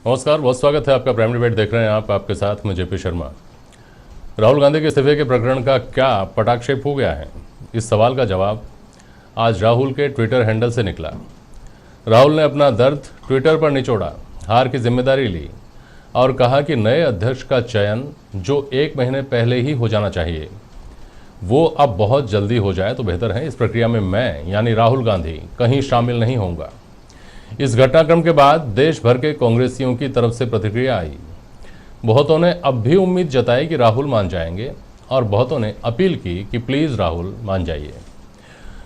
नमस्कार, बहुत स्वागत है आपका। प्राइम डिबेट देख रहे हैं आप, आपके साथ मैं जेपी शर्मा। राहुल गांधी के इस्तीफे के प्रकरण का क्या पटाक्षेप हो गया है, इस सवाल का जवाब आज राहुल के ट्विटर हैंडल से निकला। राहुल ने अपना दर्द ट्विटर पर निचोड़ा, हार की जिम्मेदारी ली और कहा कि नए अध्यक्ष का चयन जो 1 महीने पहले ही हो जाना चाहिए, वो अब बहुत जल्दी हो जाए तो बेहतर है। इस प्रक्रिया में मैं यानी राहुल गांधी कहीं शामिल नहीं होऊंगा। इस घटनाक्रम के बाद देश भर के कांग्रेसियों की तरफ से प्रतिक्रिया आई। बहुतों ने अब भी उम्मीद जताई कि राहुल मान जाएंगे और बहुतों ने अपील की कि प्लीज़ राहुल मान जाइए।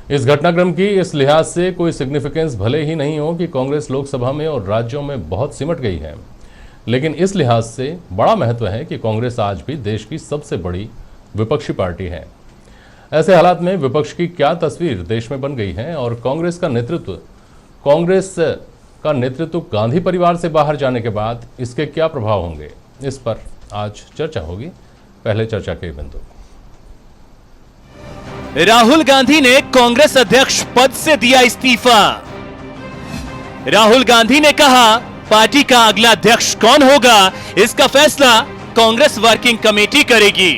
इस घटनाक्रम की इस लिहाज से कोई सिग्निफिकेंस भले ही नहीं हो कि कांग्रेस लोकसभा में और राज्यों में बहुत सिमट गई है, लेकिन इस लिहाज से बड़ा महत्व है कि कांग्रेस आज भी देश की सबसे बड़ी विपक्षी पार्टी है। ऐसे हालात में विपक्ष की क्या तस्वीर देश में बन गई है और कांग्रेस का नेतृत्व गांधी परिवार से बाहर जाने के बाद इसके क्या प्रभाव होंगे, इस पर आज चर्चा होगी। पहले चर्चा के बिंदु। राहुल गांधी ने कांग्रेस अध्यक्ष पद से दिया इस्तीफा। राहुल गांधी ने कहा पार्टी का अगला अध्यक्ष कौन होगा, इसका फैसला कांग्रेस वर्किंग कमेटी करेगी।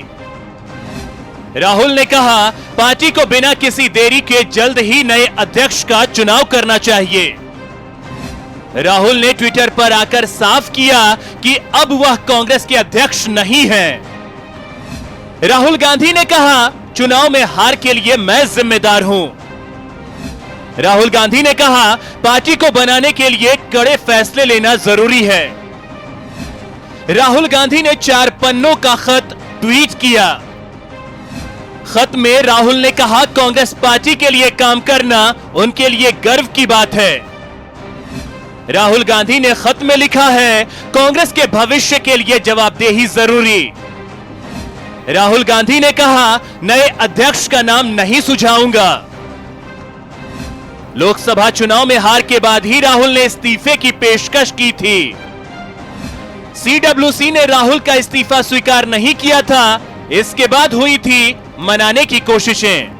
राहुल ने कहा पार्टी को बिना किसी देरी के जल्द ही नए अध्यक्ष का चुनाव करना चाहिए। राहुल ने ट्विटर पर आकर साफ किया कि अब वह कांग्रेस के अध्यक्ष नहीं हैं। राहुल गांधी ने कहा चुनाव में हार के लिए मैं जिम्मेदार हूं। राहुल गांधी ने कहा पार्टी को बनाने के लिए कड़े फैसले लेना जरूरी है। राहुल गांधी ने 4 पन्नों का खत ट्वीट किया। खत में राहुल ने कहा कांग्रेस पार्टी के लिए काम करना उनके लिए गर्व की बात है। राहुल गांधी ने खत में लिखा है कांग्रेस के भविष्य के लिए जवाबदेही जरूरी। राहुल गांधी ने कहा नए अध्यक्ष का नाम नहीं सुझाऊंगा। लोकसभा चुनाव में हार के बाद ही राहुल ने इस्तीफे की पेशकश की थी। सीडब्ल्यूसी ने राहुल का इस्तीफा स्वीकार नहीं किया था। इसके बाद हुई थी मनाने की कोशिशें।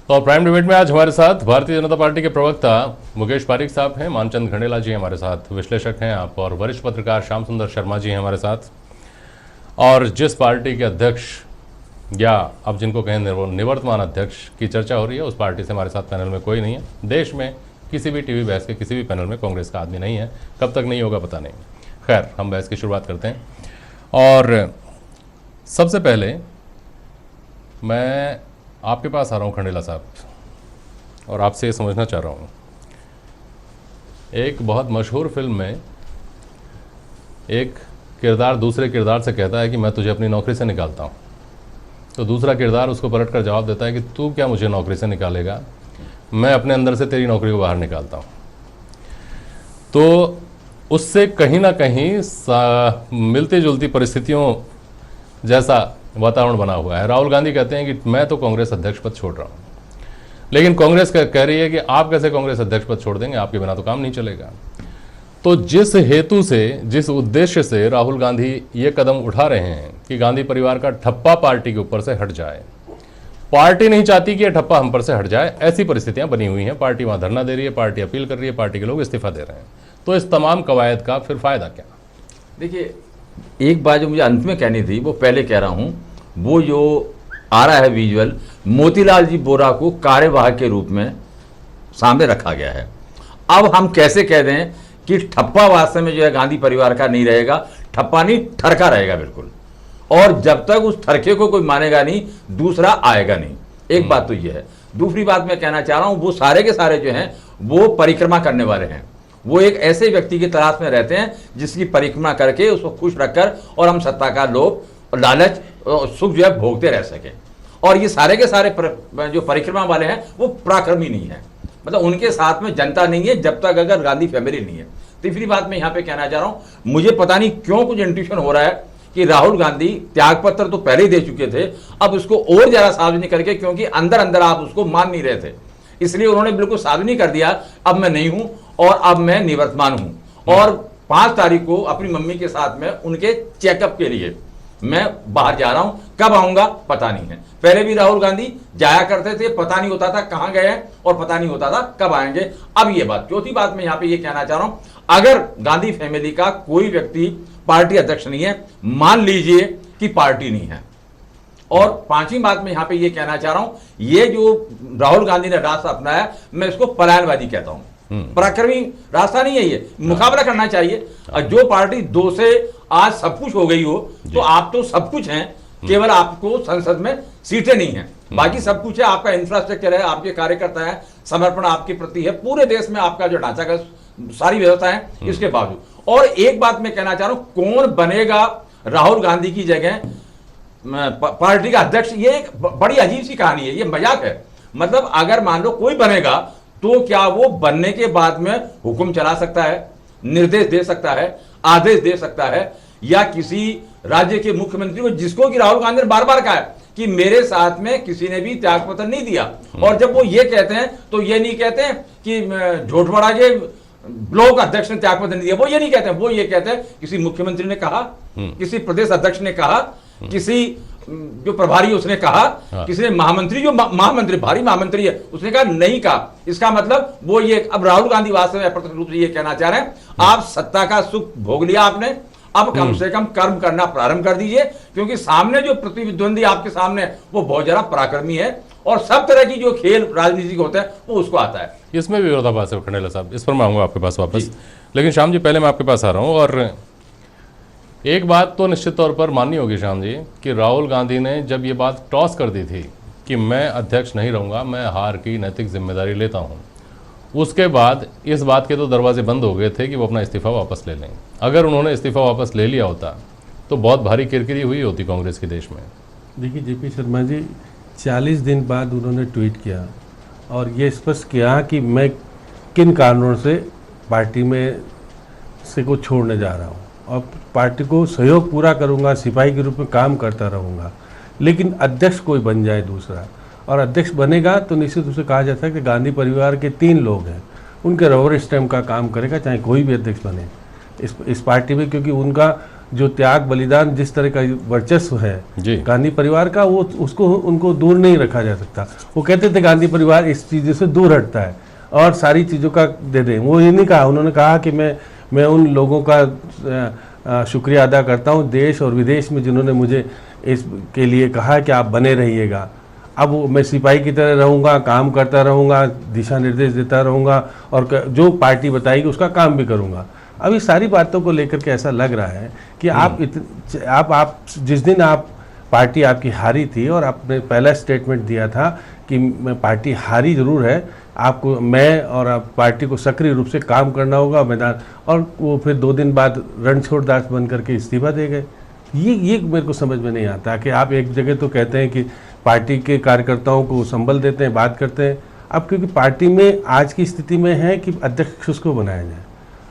तो प्राइम डिबेट में आज हमारे साथ भारतीय जनता पार्टी के प्रवक्ता मुकेश पारीक साहब हैं, मानचंद घंडेला जी हमारे साथ, विश्लेषक हैं आप, और वरिष्ठ पत्रकार श्याम सुंदर शर्मा जी हैं हमारे साथ। और जिस पार्टी के अध्यक्ष या अब जिनको कहें निवर्तमान अध्यक्ष की चर्चा हो रही है, उस पार्टी से हमारे साथ पैनल में कोई नहीं है। देश में किसी भी टीवी बहस के किसी भी पैनल में कांग्रेस का आदमी नहीं है, कब तक नहीं होगा पता नहीं। खैर, हम बहस की शुरुआत करते हैं। और सबसे पहले मैं आपके पास आ रहा हूँ खंडेला साहब, और आपसे ये समझना चाह रहा हूँ, एक बहुत मशहूर फिल्म में एक किरदार दूसरे किरदार से कहता है कि मैं तुझे अपनी नौकरी से निकालता हूँ, तो दूसरा किरदार उसको पलट कर जवाब देता है कि तू क्या मुझे नौकरी से निकालेगा, मैं अपने अंदर से तेरी नौकरी को बाहर निकालता हूँ। तो उससे कहीं ना कहीं मिलती जुलती परिस्थितियों जैसा वातावरण बना हुआ है। राहुल गांधी कहते हैं कि मैं तो कांग्रेस अध्यक्ष पद छोड़ रहा हूं, लेकिन कांग्रेस कह रही है कि आप कैसे कांग्रेस अध्यक्ष पद छोड़ देंगे, आपके बिना तो काम नहीं चलेगा। तो जिस हेतु से, जिस उद्देश्य से राहुल गांधी ये कदम उठा रहे हैं कि गांधी परिवार का ठप्पा पार्टी के ऊपर से हट जाए, पार्टी नहीं चाहती कि यह ठप्पा हम पर से हट जाए, ऐसी परिस्थितियां बनी हुई हैं। पार्टी वहां धरना दे रही है, पार्टी अपील कर रही है, पार्टी के लोग इस्तीफा दे रहे हैं। तो इस तमाम कवायद का फिर फायदा क्या? देखिए, एक बात जो मुझे अंत में कहनी थी वो पहले कह रहा हूं, वो जो आ रहा है विजुअल, मोतीलाल जी वोरा को कार्यवाहक के रूप में सामने रखा गया है। अब हम कैसे कह दें कि ठप्पा वास्तव में जो है गांधी परिवार का नहीं रहेगा, ठप्पा नहीं ठरका रहेगा बिल्कुल, और जब तक उस ठरके को कोई मानेगा नहीं, दूसरा आएगा नहीं। एक बात तो ये है। दूसरी बात मैं कहना चाह रहा हूं, वो सारे के सारे जो हैं वो परिक्रमा करने वाले हैं। वो एक ऐसे व्यक्ति की तलाश में रहते हैं जिसकी परिक्रमा करके उसको खुश रखकर और हम सत्ता का लोभ और लालच और सुख जो है भोगते रह सकें। और ये सारे के सारे जो परिक्रमा वाले हैं वो पराक्रमी नहीं है, मतलब उनके साथ में जनता नहीं है जब तक अगर गांधी फैमिली नहीं है। तीसरी बात मैं यहाँ पे कहना चाह रहा हूँ, मुझे पता नहीं क्यों कुछ इंट्यूशन हो रहा है कि राहुल गांधी त्यागपत्र तो पहले ही दे चुके थे, अब उसको और ज्यादा सार्वजनिक करके, क्योंकि अंदर अंदर आप उसको मान नहीं रहे थे, इसलिए उन्होंने बिल्कुल सार्वजनिक कर दिया अब मैं नहीं हूं और अब मैं निवर्तमान हूं। और 5 तारीख को अपनी मम्मी के साथ में उनके चेकअप के लिए मैं बाहर जा रहा हूं, कब आऊंगा पता नहीं है। पहले भी राहुल गांधी जाया करते थे, पता नहीं होता था कहां गए हैं और पता नहीं होता था कब आएंगे। अब ये बात, चौथी बात मैं यहां पे ये कहना चाह रहा हूं, अगर गांधी फैमिली का कोई व्यक्ति पार्टी अध्यक्ष नहीं है, मान लीजिए कि पार्टी नहीं है। और पांचवी बात मैं यहां पे ये कहना चाह रहा हूं, ये जो राहुल गांधी ने रास्ता अपनाया, मैं इसको पलायनवादी कहता हूं। पराक्रमी रास्ता नहीं है ये, मुकाबला करना चाहिए। और जो पार्टी 2 से आज सब कुछ हो गई हो, तो आप तो सब कुछ हैं, केवल आपको संसद में सीटें नहीं हैं, बाकी सब कुछ है। आपका इंफ्रास्ट्रक्चर है, आपके कार्यकर्ता है, समर्पण आपके प्रति है, पूरे देश में आपका जो ढांचागत सारी व्यवस्था है, इसके बावजूद। और एक बात मैं कहना चाह रहा हूं, कौन बनेगा राहुल गांधी की जगह पार्टी का अध्यक्ष, ये एक बड़ी अजीब सी कहानी है, ये मजाक है। मतलब अगर मान लो कोई बनेगा, तो क्या वो बनने के बाद में हुक्म चला सकता है, निर्देश दे सकता है, आदेश दे सकता है, या किसी राज्य के मुख्यमंत्री को, जिसको कि राहुल गांधी ने बार बार कहा है कि मेरे साथ में किसी ने भी त्यागपत्र नहीं दिया। और जब वो ये कहते हैं तो ये नहीं कहते हैं कि झोटवाड़ा के ब्लॉक अध्यक्ष ने त्यागपत्र नहीं दिया, वो ये नहीं कहते हैं, वो ये कहते हैं किसी मुख्यमंत्री ने कहा, किसी प्रदेश अध्यक्ष ने कहा, किसी जो प्रभारी उसने कहा, किसी ने महामंत्री, जो महामंत्री भारी महामंत्री है, उसने कहा, नहीं कहा। इसका मतलब वो ये, अब राहुल गांधी वास्तव में अप्रत्यक्ष रूप से ये कहना चाह रहे हैं, आप सत्ता का सुख भोग लिया आपने, अब कम से कम कर्म करना प्रारंभ कर दीजिए, क्योंकि सामने जो प्रतिद्वंदी आपके सामने है, वो बहुत ज्यादा पराक्रमी है, और सब तरह की जो खेल राजनीतिक होता है वो उसको आता है। इसमें भी विरोधाभास है खंडेला साहब, इस पर मैं आऊंगा आपके पास वापस, लेकिन श्याम जी पहले मैं आपके पास आ रहा हूँ। और एक बात तो निश्चित तौर पर माननी होगी श्याम जी, कि राहुल गांधी ने जब ये बात टॉस कर दी थी कि मैं अध्यक्ष नहीं रहूँगा, मैं हार की नैतिक जिम्मेदारी लेता हूँ, उसके बाद इस बात के तो दरवाजे बंद हो गए थे कि वो अपना इस्तीफा वापस ले लें। अगर उन्होंने इस्तीफा वापस ले लिया होता तो बहुत भारी किरकिरी हुई होती कांग्रेस के देश में। देखिए जेपी शर्मा जी, 40 दिन बाद उन्होंने ट्वीट किया और ये स्पष्ट किया कि मैं किन कारणों से पार्टी में से को छोड़ने जा रहा हूँ और पार्टी को सहयोग पूरा करूँगा, सिपाही के रूप में काम करता रहूँगा, लेकिन अध्यक्ष कोई बन जाए दूसरा। और अध्यक्ष बनेगा तो निश्चित रूप से कहा जाता है कि गांधी परिवार के 3 लोग हैं, उनके रबर स्टैम्प का काम करेगा, चाहे कोई भी अध्यक्ष बने इस पार्टी में, क्योंकि उनका जो त्याग बलिदान, जिस तरह का वर्चस्व है गांधी परिवार का, वो उसको उनको दूर नहीं रखा जा सकता। वो कहते थे गांधी परिवार इस चीज़ों से दूर हटता है और सारी चीज़ों का दे दें, वो ये नहीं कहा। उन्होंने कहा कि मैं उन लोगों का शुक्रिया अदा करता हूँ देश और विदेश में, जिन्होंने मुझे इसके लिए कहा कि आप बने रहिएगा। अब मैं सिपाही की तरह रहूँगा, काम करता रहूँगा, दिशा निर्देश देता रहूँगा और जो पार्टी बताएगी उसका काम भी करूँगा। अब इस सारी बातों को लेकर के ऐसा लग रहा है कि आप जिस दिन पार्टी आपकी हारी थी और आपने पहला स्टेटमेंट दिया था कि मैं पार्टी हारी जरूर है, आपको मैं और आप पार्टी को सक्रिय रूप से काम करना होगा मैदान, और वो फिर 2 दिन बाद रणछोड़ दास बन करके इस्तीफा दे गए। ये मेरे को समझ में नहीं आता कि आप एक जगह तो कहते हैं कि पार्टी के कार्यकर्ताओं को संबल देते हैं, बात करते हैं, अब क्योंकि पार्टी में आज की स्थिति में है कि अध्यक्ष उसको बनाया जाए।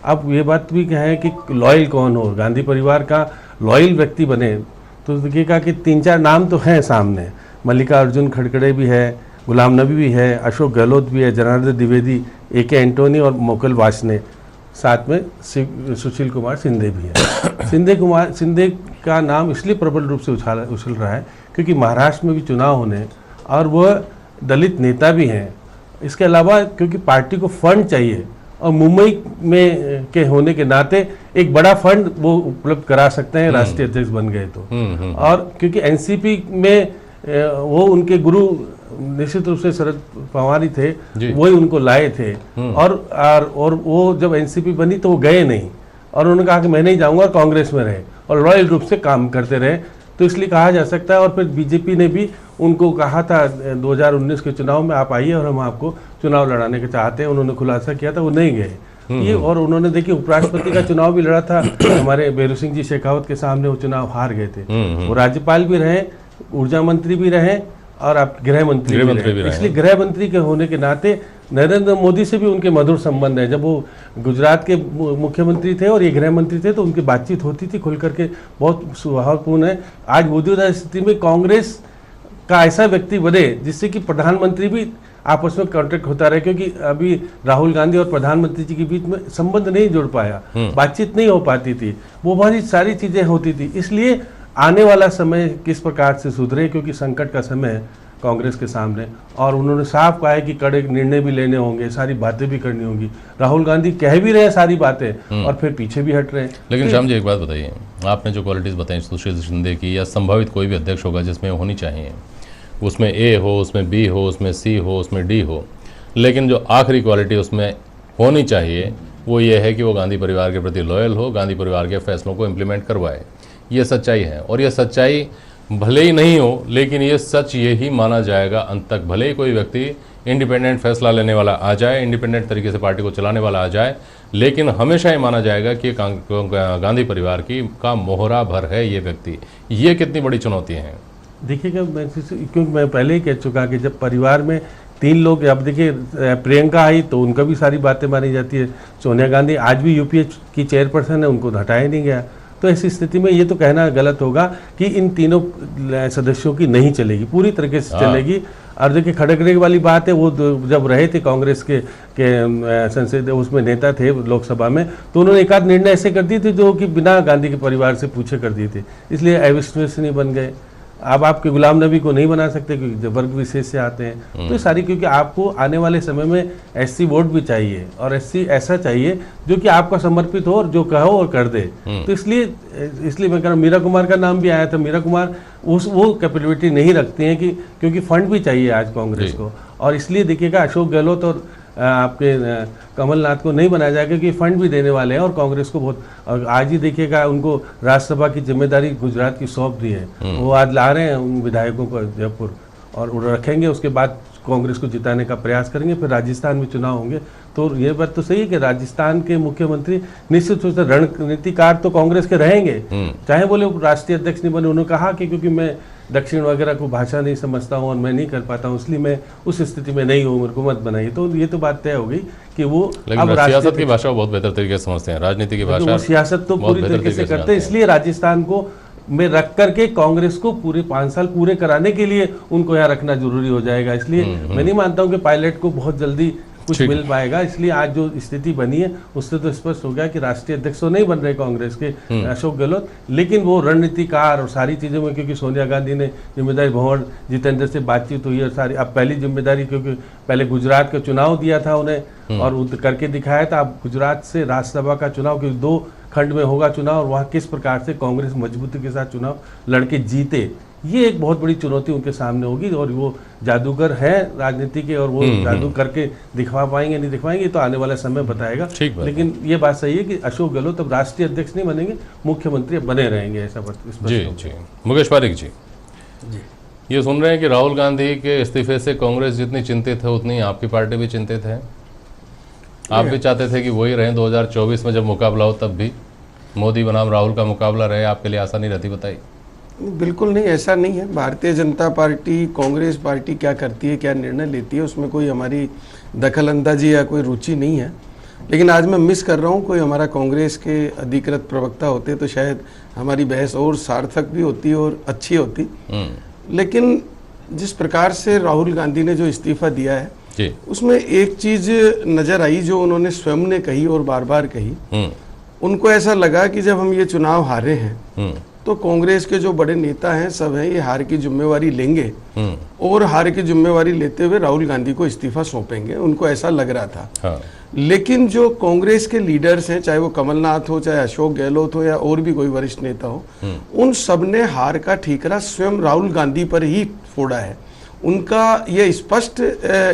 अब ये बात भी क्या है कि लॉयल कौन हो, गांधी परिवार का लॉयल व्यक्ति बने, तो देखिएगा कि 3-4 नाम तो हैं सामने, मल्लिकार्जुन खड़गड़े भी है, गुलाम नबी भी है, अशोक गहलोत भी है, जनार्दन द्विवेदी, AK एंटोनी और मोकल वासने, साथ में सुशील कुमार शिंदे भी है। शिंदे का नाम इसलिए प्रबल रूप से उछल रहा है क्योंकि महाराष्ट्र में भी चुनाव होने और वह दलित नेता भी हैं। इसके अलावा क्योंकि पार्टी को फंड चाहिए और मुंबई में के होने के नाते एक बड़ा फंड वो उपलब्ध करा सकते हैं राष्ट्रीय अध्यक्ष बन गए तो। और क्योंकि एनसीपी में वो उनके गुरु निश्चित रूप से शरद पवार ही थे, वही उनको लाए थे, और वो जब एनसीपी बनी तो वो गए नहीं और उन्होंने कहा कि मैं नहीं जाऊंगा, कांग्रेस में रहे और लॉयल रूप से काम करते रहे, तो इसलिए कहा जा सकता है। और फिर बीजेपी ने भी उनको कहा था 2019 के चुनाव में आप आइए और हम आपको चुनाव लड़ाने के चाहते हैं, उन्होंने खुलासा किया था, वो नहीं गए ये। और उन्होंने देखिए उपराष्ट्रपति का चुनाव भी लड़ा था, हमारे बेरू सिंह जी शेखावत के सामने वो चुनाव हार गए थे। वो राज्यपाल भी रहे, ऊर्जा मंत्री भी रहे और आप गृह मंत्री भी रहे। इसलिए गृह मंत्री के होने के नाते नरेंद्र मोदी से भी उनके मधुर संबंध है। जब वो गुजरात के मुख्यमंत्री थे और ये गृह मंत्री थे तो उनकी बातचीत होती थी खुल करके, बहुत स्वभावपूर्ण है। आज मौजूदा स्थिति में कांग्रेस का ऐसा व्यक्ति बने जिससे कि प्रधानमंत्री भी आपस में कॉन्टेक्ट होता रहे, क्योंकि अभी राहुल गांधी और प्रधानमंत्री जी के बीच में संबंध नहीं जुड़ पाया, बातचीत नहीं हो पाती थी, वो बहुत सारी चीजें होती थी। इसलिए आने वाला समय किस प्रकार से सुधरे, क्योंकि संकट का समय है कांग्रेस के सामने। और उन्होंने साफ कहा है कि कड़े निर्णय भी लेने होंगे, सारी बातें भी करनी होंगी। राहुल गांधी कह भी रहे हैं सारी बातें और फिर पीछे भी हट रहे हैं। लेकिन श्याम जी एक बात बताइए, आपने जो क्वालिटीज़ बताई सुशील शिंदे की, या संभावित कोई भी अध्यक्ष होगा जिसमें होनी चाहिए, उसमें ए हो, उसमें बी हो, उसमें सी हो, उसमें डी हो, लेकिन जो आखिरी क्वालिटी उसमें होनी चाहिए वो ये है कि वो गांधी परिवार के प्रति लॉयल हो, गांधी परिवार के फैसलों को इम्प्लीमेंट करवाए। ये सच्चाई है, और ये सच्चाई भले ही नहीं हो, लेकिन ये सच यही माना जाएगा अंत तक। भले ही कोई व्यक्ति इंडिपेंडेंट फैसला लेने वाला आ जाए, इंडिपेंडेंट तरीके से पार्टी को चलाने वाला आ जाए, लेकिन हमेशा ये माना जाएगा कि गांधी परिवार का मोहरा भर है ये व्यक्ति। ये कितनी बड़ी चुनौती है। देखिएगा, क्योंकि मैं पहले ही कह चुका कि जब परिवार में 3 लोग, अब देखिए प्रियंका आई तो उनका भी सारी बातें मानी जाती है, सोनिया गांधी आज भी यूपीए की चेयरपर्सन है, उनको हटाया नहीं गया। तो ऐसी स्थिति में ये तो कहना गलत होगा कि इन तीनों सदस्यों की नहीं चलेगी, पूरी तरीके से चलेगी। और देखिए खड़गरे वाली बात है, वो जब रहे थे कांग्रेस के संसद उसमें नेता थे लोकसभा में, तो उन्होंने एक आध निर्णय ऐसे कर दिए थे जो कि बिना गांधी के परिवार से पूछे कर दिए थे, इसलिए अविश्वसनीय बन गए। अब आपके गुलाम नबी को नहीं बना सकते क्योंकि वर्ग विशेष से आते हैं। तो ये सारी, क्योंकि आपको आने वाले समय में एससी वोट भी चाहिए, और एससी ऐसा चाहिए जो कि आपका समर्पित हो और जो कहो और कर दे। तो इसलिए मैं कह रहा हूँ, मीरा कुमार का नाम भी आया था। मीरा कुमार वो कैपेबिलिटी नहीं रखती हैं कि, क्योंकि फंड भी चाहिए आज कांग्रेस को, और इसलिए देखिएगा अशोक गहलोत और आपके कमलनाथ को नहीं बनाया जाएगा क्योंकि फंड भी देने वाले हैं और कांग्रेस को बहुत। और आज ही देखिएगा उनको राज्यसभा की जिम्मेदारी गुजरात की सौंप दी है, वो आज ला रहे हैं उन विधायकों को जयपुर और रखेंगे, उसके बाद कांग्रेस को जिताने का प्रयास करेंगे। फिर राजस्थान में चुनाव होंगे। तो ये बात तो सही है कि राजस्थान के मुख्यमंत्री निश्चित रूप से रणनीतिकार तो कांग्रेस के रहेंगे, चाहे बोले राष्ट्रीय अध्यक्ष नहीं बने। उन्होंने कहा कि क्योंकि मैं दक्षिण वगैरह को भाषा नहीं समझता हूँ और मैं नहीं कर पाता हूँ, इसलिए मैं उस स्थिति में नहीं हूँ, मेरे को मत बनाइए। तो ये तो बात तय हो गई कि वो अब सियासत की भाषा बहुत बेहतर तरीके से समझते हैं, राजनीति की भाषा वो सियासत तो पूरी तरीके से करते हैं। इसलिए राजस्थान को में रख करके कांग्रेस को पूरे 5 साल पूरे कराने के लिए उनको यहाँ रखना जरूरी हो जाएगा। इसलिए मैं नहीं मानता हूँ कि पायलट को बहुत जल्दी कुछ मिल पाएगा। इसलिए आज जो स्थिति बनी है उससे तो स्पष्ट हो गया कि राष्ट्रीय अध्यक्ष तो नहीं बन रहे कांग्रेस के अशोक गहलोत, लेकिन वो रणनीतिकार और सारी चीज़ों में, क्योंकि सोनिया गांधी ने जिम्मेदारी, भंवर जितेंद्र से बातचीत हुई और सारी, अब पहली जिम्मेदारी, क्योंकि पहले गुजरात का चुनाव दिया था उन्हें और करके दिखाया था, अब गुजरात से राज्यसभा का चुनाव, क्योंकि 2 खंड में होगा चुनाव, और वहाँ किस प्रकार से कांग्रेस मजबूती के साथ चुनाव लड़के जीते, ये एक बहुत बड़ी चुनौती उनके सामने होगी। और वो जादूगर है राजनीति के, और वो जादू करके दिखवा पाएंगे नहीं दिखवाएंगे तो आने वाला समय बताएगा। लेकिन ये बात सही है कि अशोक गहलोत अब राष्ट्रीय अध्यक्ष नहीं बनेंगे, मुख्यमंत्री बने रहेंगे, ऐसा जी। मुकेश पारिक जी, ये सुन रहे हैं कि राहुल गांधी के इस्तीफे से कांग्रेस जितनी चिंतित है उतनी आपकी पार्टी भी चिंतित है। आप भी चाहते थे कि वही रहे 2024 में जब मुकाबला हो, तब भी मोदी बनाम राहुल का मुकाबला रहे, आपके लिए आसानी रहती? बताइए। बिल्कुल नहीं, ऐसा नहीं है। भारतीय जनता पार्टी, कांग्रेस पार्टी क्या करती है, क्या निर्णय लेती है, उसमें कोई हमारी दखल अंदाजी या कोई रुचि नहीं है। लेकिन आज मैं मिस कर रहा हूँ, कोई हमारा कांग्रेस के अधिकृत प्रवक्ता होते तो शायद हमारी बहस और सार्थक भी होती और अच्छी होती। लेकिन जिस प्रकार से राहुल गांधी ने जो इस्तीफा दिया है उसमें एक चीज नजर आई जो उन्होंने स्वयं ने कही और बार बार कही। उनको ऐसा लगा कि जब हम ये चुनाव हारे हैं तो कांग्रेस के जो बड़े नेता हैं सब हैं, ये हार की जिम्मेवारी लेंगे और हार की जिम्मेवारी लेते हुए राहुल गांधी को इस्तीफा सौंपेंगे। उनको ऐसा लग रहा था। हाँ। लेकिन जो कांग्रेस के लीडर्स हैं, चाहे वो कमलनाथ हो, चाहे अशोक गहलोत हो या और भी कोई वरिष्ठ नेता हो, उन सब ने हार का ठीकरा स्वयं राहुल गांधी पर ही फोड़ा है। उनका ये स्पष्ट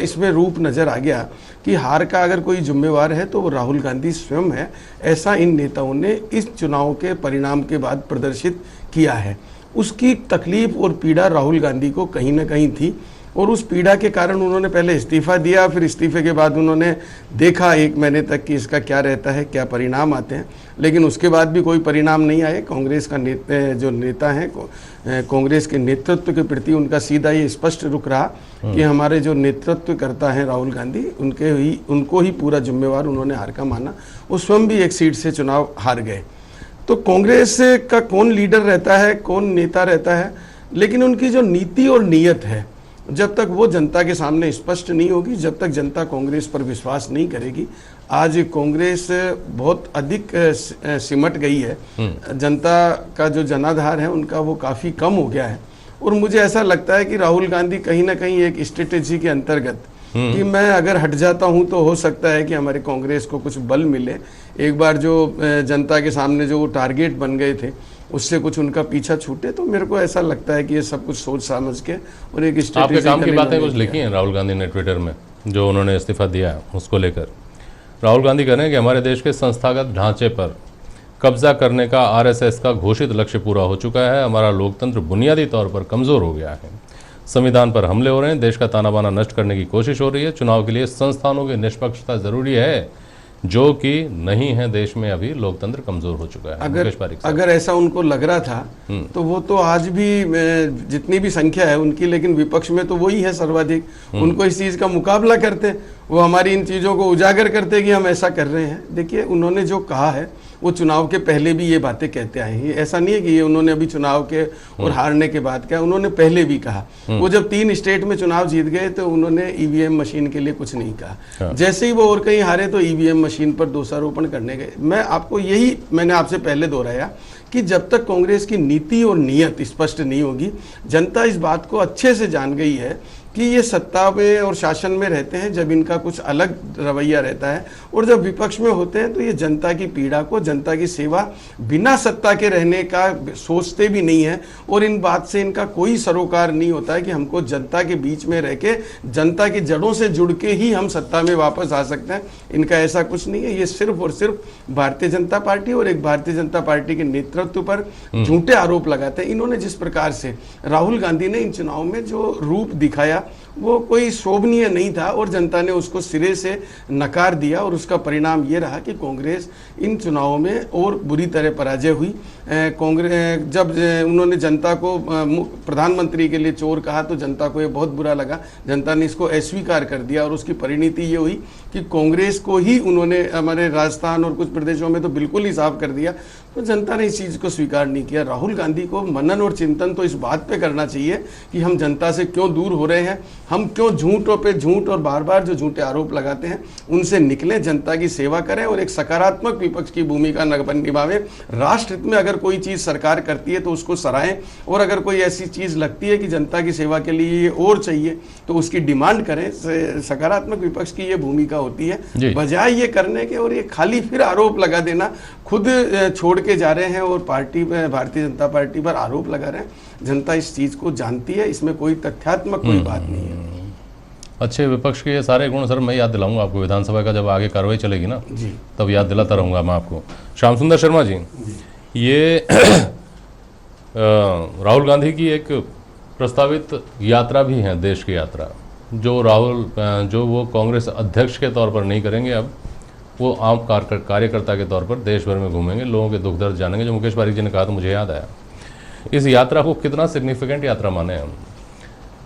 इसमें रूप नजर आ गया कि हार का अगर कोई जिम्मेवार है तो वो राहुल गांधी स्वयं है। ऐसा इन नेताओं ने इस चुनाव के परिणाम के बाद प्रदर्शित किया है। उसकी तकलीफ और पीड़ा राहुल गांधी को कहीं ना कहीं थी और उस पीड़ा के कारण उन्होंने पहले इस्तीफा दिया, फिर इस्तीफे के बाद उन्होंने देखा 1 महीने तक कि इसका क्या रहता है, क्या परिणाम आते हैं। लेकिन उसके बाद भी कोई परिणाम नहीं आए। कांग्रेस का जो नेता हैं, कांग्रेस के नेतृत्व के प्रति उनका सीधा ये स्पष्ट रुख रहा कि हमारे जो नेतृत्व करता है राहुल गांधी, उनको ही पूरा जिम्मेवार उन्होंने हार का माना। वो स्वयं भी एक सीट से चुनाव हार गए। तो कांग्रेस का कौन लीडर रहता है, कौन नेता रहता है, लेकिन उनकी जो नीति और नीयत है जब तक वो जनता के सामने स्पष्ट नहीं होगी, जब तक जनता कांग्रेस पर विश्वास नहीं करेगी। आज कांग्रेस बहुत अधिक सिमट गई है, जनता का जो जनाधार है उनका वो काफ़ी कम हो गया है। और मुझे ऐसा लगता है कि राहुल गांधी कहीं ना कहीं एक स्ट्रेटेजी के अंतर्गत कि मैं अगर हट जाता हूं तो हो सकता है कि हमारे कांग्रेस को कुछ बल मिले, एक बार जो जनता के सामने जो वो टारगेट बन गए थे उससे कुछ उनका पीछा छूटे। तो मेरे को ऐसा लगता है कि ये सब कुछ सोच समझ के और एक आपके स्ट्रेटेजी काम की बातें कुछ लिखी हैं राहुल गांधी ने ट्विटर में, जो उन्होंने इस्तीफा दिया है उसको लेकर। राहुल गांधी कह रहे हैं कि हमारे देश के संस्थागत ढांचे पर कब्जा करने का आरएसएस का घोषित लक्ष्य पूरा हो चुका है। हमारा लोकतंत्र बुनियादी तौर पर कमज़ोर हो गया है, संविधान पर हमले हो रहे हैं, देश का ताना बाना नष्ट करने की कोशिश हो रही है। चुनाव के लिए संस्थानों की निष्पक्षता जरूरी है, जो कि नहीं है देश में। अभी लोकतंत्र कमजोर हो चुका है। मुकेश पारिक साहब, अगर ऐसा उनको लग रहा था तो वो तो आज भी जितनी भी संख्या है उनकी, लेकिन विपक्ष में तो वही है सर्वाधिक। उनको इस चीज का मुकाबला करते, वो हमारी इन चीजों को उजागर करते कि हम ऐसा कर रहे हैं। देखिए, उन्होंने जो कहा है वो चुनाव के पहले भी ये बातें कहते आए हैं। ऐसा नहीं है कि ये उन्होंने अभी चुनाव के और हारने के बाद कहा, उन्होंने पहले भी कहा। वो जब 3 स्टेट में चुनाव जीत गए तो उन्होंने ईवीएम मशीन के लिए कुछ नहीं कहा। जैसे ही वो और कहीं हारे तो ईवीएम मशीन पर दोषारोपण करने गए। मैं आपको यही मैंने आपसे पहले दोहराया कि जब तक कांग्रेस की नीति और नीयत स्पष्ट नहीं होगी, जनता इस बात को अच्छे से जान गई है कि ये सत्ता में और शासन में रहते हैं जब इनका कुछ अलग रवैया रहता है, और जब विपक्ष में होते हैं तो ये जनता की पीड़ा को, जनता की सेवा बिना सत्ता के रहने का सोचते भी नहीं है। और इन बात से इनका कोई सरोकार नहीं होता है कि हमको जनता के बीच में रह के, जनता की जड़ों से जुड़ के ही हम सत्ता में वापस आ सकते हैं। इनका ऐसा कुछ नहीं है। ये सिर्फ और सिर्फ भारतीय जनता पार्टी और एक भारतीय जनता पार्टी के नेतृत्व पर झूठे आरोप लगाते हैं। इन्होंने जिस प्रकार से राहुल गांधी ने इन चुनाव में जो रूप दिखाया वो कोई शोभनीय नहीं था, और जनता ने उसको सिरे से नकार दिया, और उसका परिणाम ये रहा कि कांग्रेस इन चुनावों में और बुरी तरह पराजय हुई। कांग्रेस जब उन्होंने जनता को प्रधानमंत्री के लिए चोर कहा तो जनता को ये बहुत बुरा लगा, जनता ने इसको अस्वीकार कर दिया, और उसकी परिणति ये हुई कि कांग्रेस को ही उन्होंने हमारे राजस्थान और कुछ प्रदेशों में तो बिल्कुल ही साफ कर दिया। तो जनता ने इस चीज़ को स्वीकार नहीं किया। राहुल गांधी को मनन और चिंतन तो इस बात पे करना चाहिए कि हम जनता से क्यों दूर हो रहे हैं, हम क्यों झूठों पे झूठ और बार बार जो झूठे आरोप लगाते हैं उनसे निकलें, जनता की सेवा करें और एक सकारात्मक विपक्ष की भूमिका निभावें। राष्ट्र हित में अगर कोई चीज़ सरकार करती है तो उसको सराहें, और अगर कोई ऐसी चीज़ लगती है कि जनता की सेवा के लिए ये और चाहिए तो उसकी डिमांड करें। सकारात्मक विपक्ष की ये भूमिका होती है, बजाय ये करने के और ये खाली फिर आरोप लगा देना, खुद छोड़ के जा रहे हैं और पार्टी में भारतीय जनता पार्टी पर आरोप लगा रहे हैं। जनता इस चीज को जानती है, इसमें कोई तथ्यात्मक कोई बात नहीं है। अच्छे विपक्ष के ये सारे गुण सर मैं याद दिलाऊंगा आपको विधानसभा का जब आगे कार्रवाई चलेगी ना जी, तब याद दिलाता रहूंगा मैं आपको। श्याम सुंदर शर्मा जी, ये राहुल गांधी की एक प्रस्तावित यात्रा भी है, देश की यात्रा, जो वो कांग्रेस अध्यक्ष के तौर पर नहीं करेंगे, अब वो आम कार्यकर्ता के तौर पर देश भर में घूमेंगे, लोगों के दुख दर्द जानेंगे। जो मुकेश पारिक जी ने कहा तो मुझे याद आया। इस यात्रा को कितना सिग्निफिकेंट यात्रा माने हम?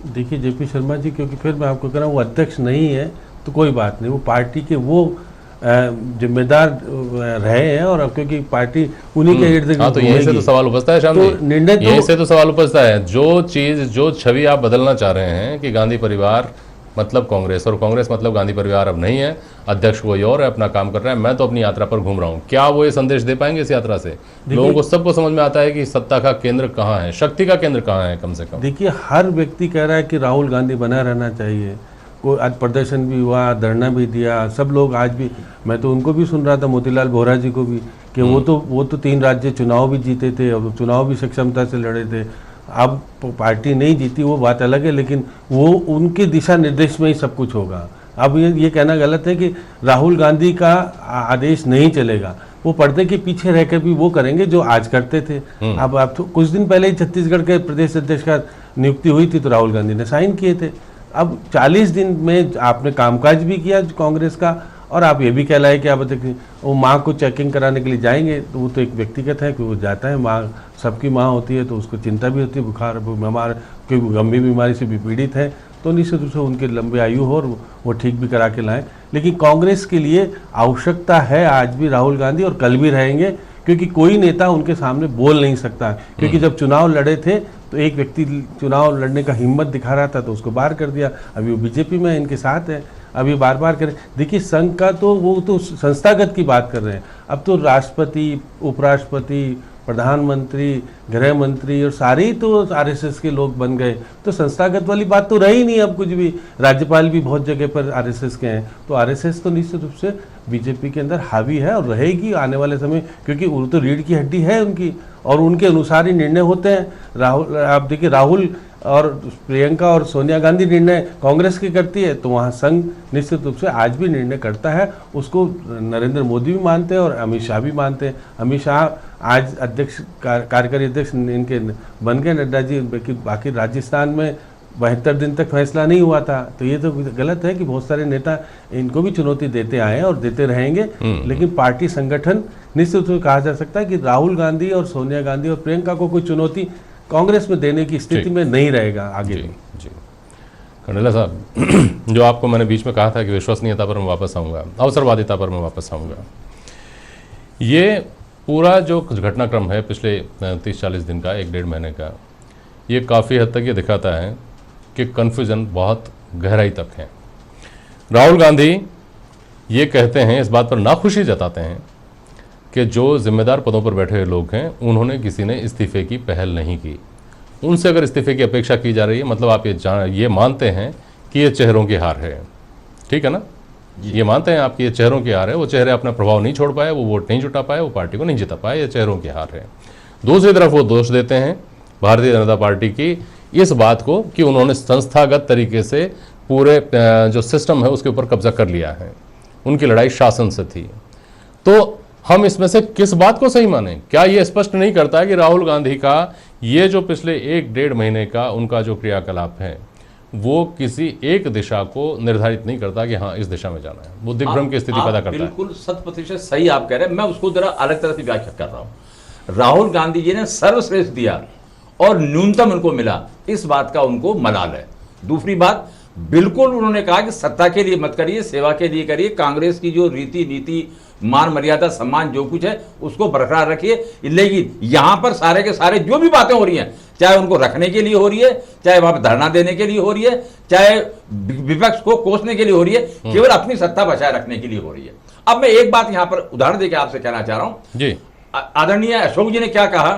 देखिए जेपी शर्मा जी, क्योंकि फिर मैं आपको कह रहा हूँ वो अध्यक्ष नहीं है तो कोई बात नहीं, वो पार्टी के वो जिम्मेदार रहे हैं, और अब क्योंकि पार्टी उन्हीं के इर्द गिर्द तो यहीं से तो सवाल उपजता है श्याम जी, निर्णय यहीं से तो सवाल उपजता है। जो छवि आप बदलना चाह रहे हैं कि गांधी परिवार मतलब कांग्रेस और कांग्रेस मतलब गांधी परिवार अब नहीं है, अध्यक्ष कोई और है, अपना काम कर रहा है, मैं तो अपनी यात्रा पर घूम रहा हूँ, क्या वो ये संदेश दे पाएंगे इस यात्रा से? लोगों को सबको समझ में आता है कि सत्ता का केंद्र कहाँ है, शक्ति का केंद्र कहाँ है कम से कम। देखिए, हर व्यक्ति कह रहा है कि राहुल गांधी बना रहना चाहिए। कोई आज प्रदर्शन भी हुआ, धरना भी दिया, सब लोग आज भी, मैं तो उनको भी सुन रहा था, मोतीलाल वोरा जी को भी, कि वो तो 3 राज्य चुनाव भी जीते थे और चुनाव भी सक्षमता से लड़े थे। अब पार्टी नहीं जीती वो बात अलग है, लेकिन वो उनके दिशा निर्देश में ही सब कुछ होगा। अब ये कहना गलत है कि राहुल गांधी का आदेश नहीं चलेगा, वो पर्दे के पीछे रहकर भी वो करेंगे जो आज करते थे। अब आप तो कुछ दिन पहले ही छत्तीसगढ़ के प्रदेश अध्यक्ष का नियुक्ति हुई थी तो राहुल गांधी ने साइन किए थे। अब 40 दिन में आपने कामकाज भी किया कांग्रेस का, और आप ये भी कहलाए कि आप वो माँ को चेकिंग कराने के लिए जाएंगे, तो वो तो एक व्यक्तिगत है कि वो जाता है, माँ सबकी माँ होती है तो उसको चिंता भी होती है, बुखार बीमार कोई गंभीर बीमारी से भी पीड़ित है तो निश्चित रूप से उनके लंबे आयु हो और वो ठीक भी करा के लाएं। लेकिन कांग्रेस के लिए आवश्यकता है आज भी राहुल गांधी, और कल भी रहेंगे, क्योंकि कोई नेता उनके सामने बोल नहीं सकता, क्योंकि जब चुनाव लड़े थे तो एक व्यक्ति चुनाव लड़ने का हिम्मत दिखा रहा था तो उसको बाहर कर दिया, अभी वो बीजेपी में इनके साथ है, अभी बार बार करें। देखिए संघ का तो वो तो संस्थागत की बात कर रहे हैं, अब तो राष्ट्रपति, उपराष्ट्रपति, प्रधानमंत्री, गृह मंत्री और सारे ही तो आरएसएस के लोग बन गए, तो संस्थागत वाली बात तो रही नहीं अब कुछ भी। राज्यपाल भी बहुत जगह पर आरएसएस के हैं, तो आरएसएस तो निश्चित रूप से बीजेपी के अंदर हावी है और रहेगी आने वाले समय, क्योंकि वो तो रीढ़ की हड्डी है उनकी और उनके अनुसार ही निर्णय होते हैं। राहुल, आप देखिए राहुल और प्रियंका और सोनिया गांधी निर्णय कांग्रेस की करती है, तो वहाँ संघ निश्चित रूप से आज भी निर्णय करता है, उसको नरेंद्र मोदी भी मानते हैं और अमित शाह भी मानते हैं। अमित शाह आज अध्यक्ष, कार्यकारी अध्यक्ष इनके बन गए, नड्डा जी, बाकी राजस्थान में 72 दिन तक फैसला नहीं हुआ था, तो ये तो गलत है कि बहुत सारे नेता इनको भी चुनौती देते आए हैं और देते रहेंगे। लेकिन पार्टी संगठन निश्चित रूप से कहा जा सकता है कि राहुल गांधी और सोनिया गांधी और प्रियंका को कोई चुनौती कांग्रेस में देने की स्थिति में नहीं रहेगा आगे भी। जी कंडेला साहब, जो आपको मैंने बीच में कहा था कि विश्वसनीयता पर मैं वापस आऊँगा, अवसरवादिता पर मैं वापस आऊँगा, ये पूरा जो घटनाक्रम है पिछले 30-40 दिन का, 1-1.5 महीने का, ये काफ़ी हद तक ये दिखाता है कि कन्फ्यूजन बहुत गहराई तक है। राहुल गांधी ये कहते हैं, इस बात पर नाखुशी जताते हैं कि जो जिम्मेदार पदों पर बैठे हुए लोग हैं उन्होंने किसी ने इस्तीफे की पहल नहीं की। उनसे अगर इस्तीफे की अपेक्षा की जा रही है, मतलब आप ये मानते हैं कि ये चेहरों की हार है, ठीक है ना? ये मानते हैं आप कि ये चेहरों की हार है, वो चेहरे अपना प्रभाव नहीं छोड़ पाए, वो वोट नहीं जुटा पाए, वो पार्टी को नहीं जिता पाए, ये चेहरों की हार है। दूसरी तरफ वो दोष देते हैं भारतीय जनता पार्टी की इस बात को कि उन्होंने संस्थागत तरीके से पूरे जो सिस्टम है उसके ऊपर कब्जा कर लिया है, उनकी लड़ाई शासन से थी। तो हम इसमें से किस बात को सही माने? क्या ये स्पष्ट नहीं करता है कि राहुल गांधी का ये जो पिछले 1-1.5 महीने का उनका जो क्रियाकलाप है वो किसी एक दिशा को निर्धारित नहीं करता कि हाँ इस दिशा में जाना है, वो दिग्भ्रम की स्थिति पैदा करता है। बिल्कुल 100% सही आप कह रहे हैं, मैं उसको जरा अलग तरह से व्याख्या कर रहा हूं। राहुल गांधी जी ने सर्वश्रेष्ठ दिया और न्यूनतम उनको मिला, इस बात का उनको मलाल है। दूसरी बात, बिल्कुल उन्होंने कहा कि सत्ता के लिए मत करिए, सेवा के लिए करिए, कांग्रेस की जो रीति नीति, मान मर्यादा, सम्मान जो कुछ है उसको बरकरार रखिए। लेकिन यहां पर सारे के सारे जो भी बातें हो रही हैं, चाहे उनको रखने के लिए हो रही है, चाहे वहां पर धरना देने के लिए हो रही है, चाहे विपक्ष को कोसने के लिए हो रही है, केवल अपनी सत्ता बचाए रखने के लिए हो रही है। अब मैं एक बात यहां पर उदाहरण देकर आपसे कहना चाह रहा हूं जी। आदरणीय अशोक जी ने क्या कहा,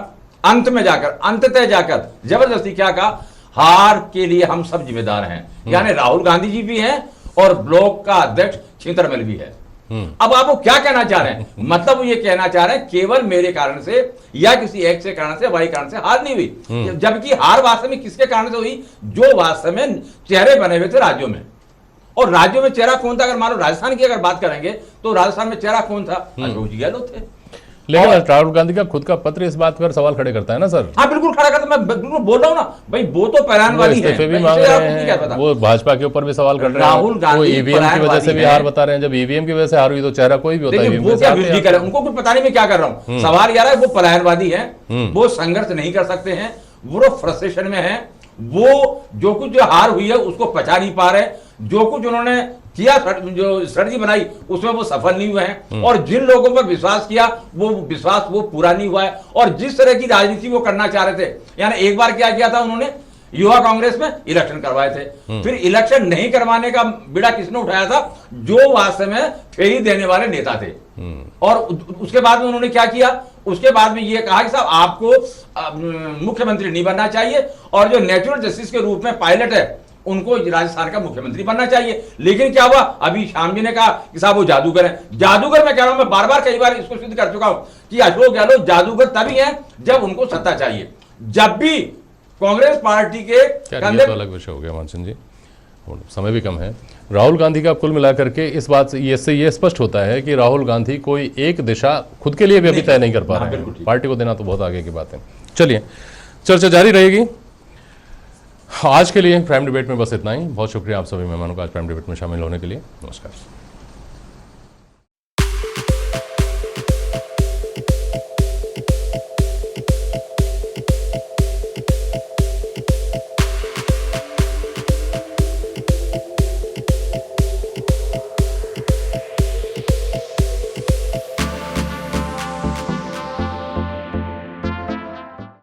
अंततः जाकर जबरदस्ती क्या कहा, हार के लिए हम सब जिम्मेदार हैं। यानी राहुल गांधी जी भी हैं और ब्लॉक का अध्यक्ष छिंतरमल भी है। अब आप वो क्या कहना चाह रहे हैं? मतलब वो ये कहना चाह रहे हैं केवल मेरे कारण से या किसी एक से कारण से, वाई कारण से हार नहीं हुई, जबकि हार वास्तव में किसके कारण से हुई? जो वास्तव में चेहरे बने हुए थे राज्यों में। और राज्यों में चेहरा कौन था? अगर मान लो राजस्थान की अगर बात करेंगे तो राजस्थान में चेहरा कौन था? अशोक जी गहलोत थे। लेकिन राहुल गांधी का खुद का पत्र इस बात पर सवाल खड़े करता है ना सर। हाँ बिल्कुल खड़ा करता, मैं बिल्कुल बोल रहा हूँ ना भाई, वो तो पलायनवादी है, भी मांग रहे हैं, वो भाजपा के ऊपर भी सवाल कर रहे हैं, राहुल गांधी ईवीएम की वजह से भी हार बता रहे हैं। जब ईवीएम की वजह से हार हुई तो चेहरा कोई भी होता है, वो क्या वृद्धि करे, उनको कुछ पता नहीं मैं क्या कर रहा हूँ। सवाल यार है, वो पलायनवादी है, वो संघर्ष नहीं कर सकते हैं, वो फ्रस्ट्रेशन में है, वो जो कुछ जो हार हुई है उसको पचा नहीं पा रहे, जो कुछ उन्होंने किया, जो स्ट्रेटजी बनाई उसमें वो सफल नहीं हुए हैं, और जिन लोगों पर विश्वास किया वो विश्वास वो पूरा नहीं हुआ है। और जिस तरह की राजनीति वो करना चाह रहे थे, यानी एक बार क्या किया था उन्होंने, युवा कांग्रेस में इलेक्शन करवाए थे, फिर इलेक्शन नहीं करवाने का बीड़ा किसने उठाया था? जो वास्तव में फेरी देने वाले नेता थे। और उसके बाद में उन्होंने क्या किया? उसके बाद में ये कहा कि साहब आपको मुख्यमंत्री नहीं बनना चाहिए, और जो नेचुरल जस्टिस के रूप में पायलट है उनको राजस्थान का मुख्यमंत्री बनना चाहिए। लेकिन क्या हुआ? अभी शाम जी ने कहा कि साहब वो जादूगर है। जादूगर मैं कह रहा हूं, मैं बार बार कई बार इसको सिद्ध कर चुका हूं कि अशोक गहलोत जादूगर तभी है जब उनको सत्ता चाहिए। जब भी कांग्रेस पार्टी के ये तो अलग विषय हो गया मानसिंह जी, समय भी कम है। राहुल गांधी का कुल मिलाकर के इस बात से ये स्पष्ट होता है कि राहुल गांधी कोई एक दिशा खुद के लिए भी अभी तय नहीं कर पा रहे हैं, पार्टी को देना तो बहुत आगे की बात है। चलिए चर्चा जारी रहेगी। आज के लिए प्राइम डिबेट में बस इतना ही। बहुत शुक्रिया आप सभी मेहमानों का आज प्राइम डिबेट में शामिल होने के लिए। नमस्कार।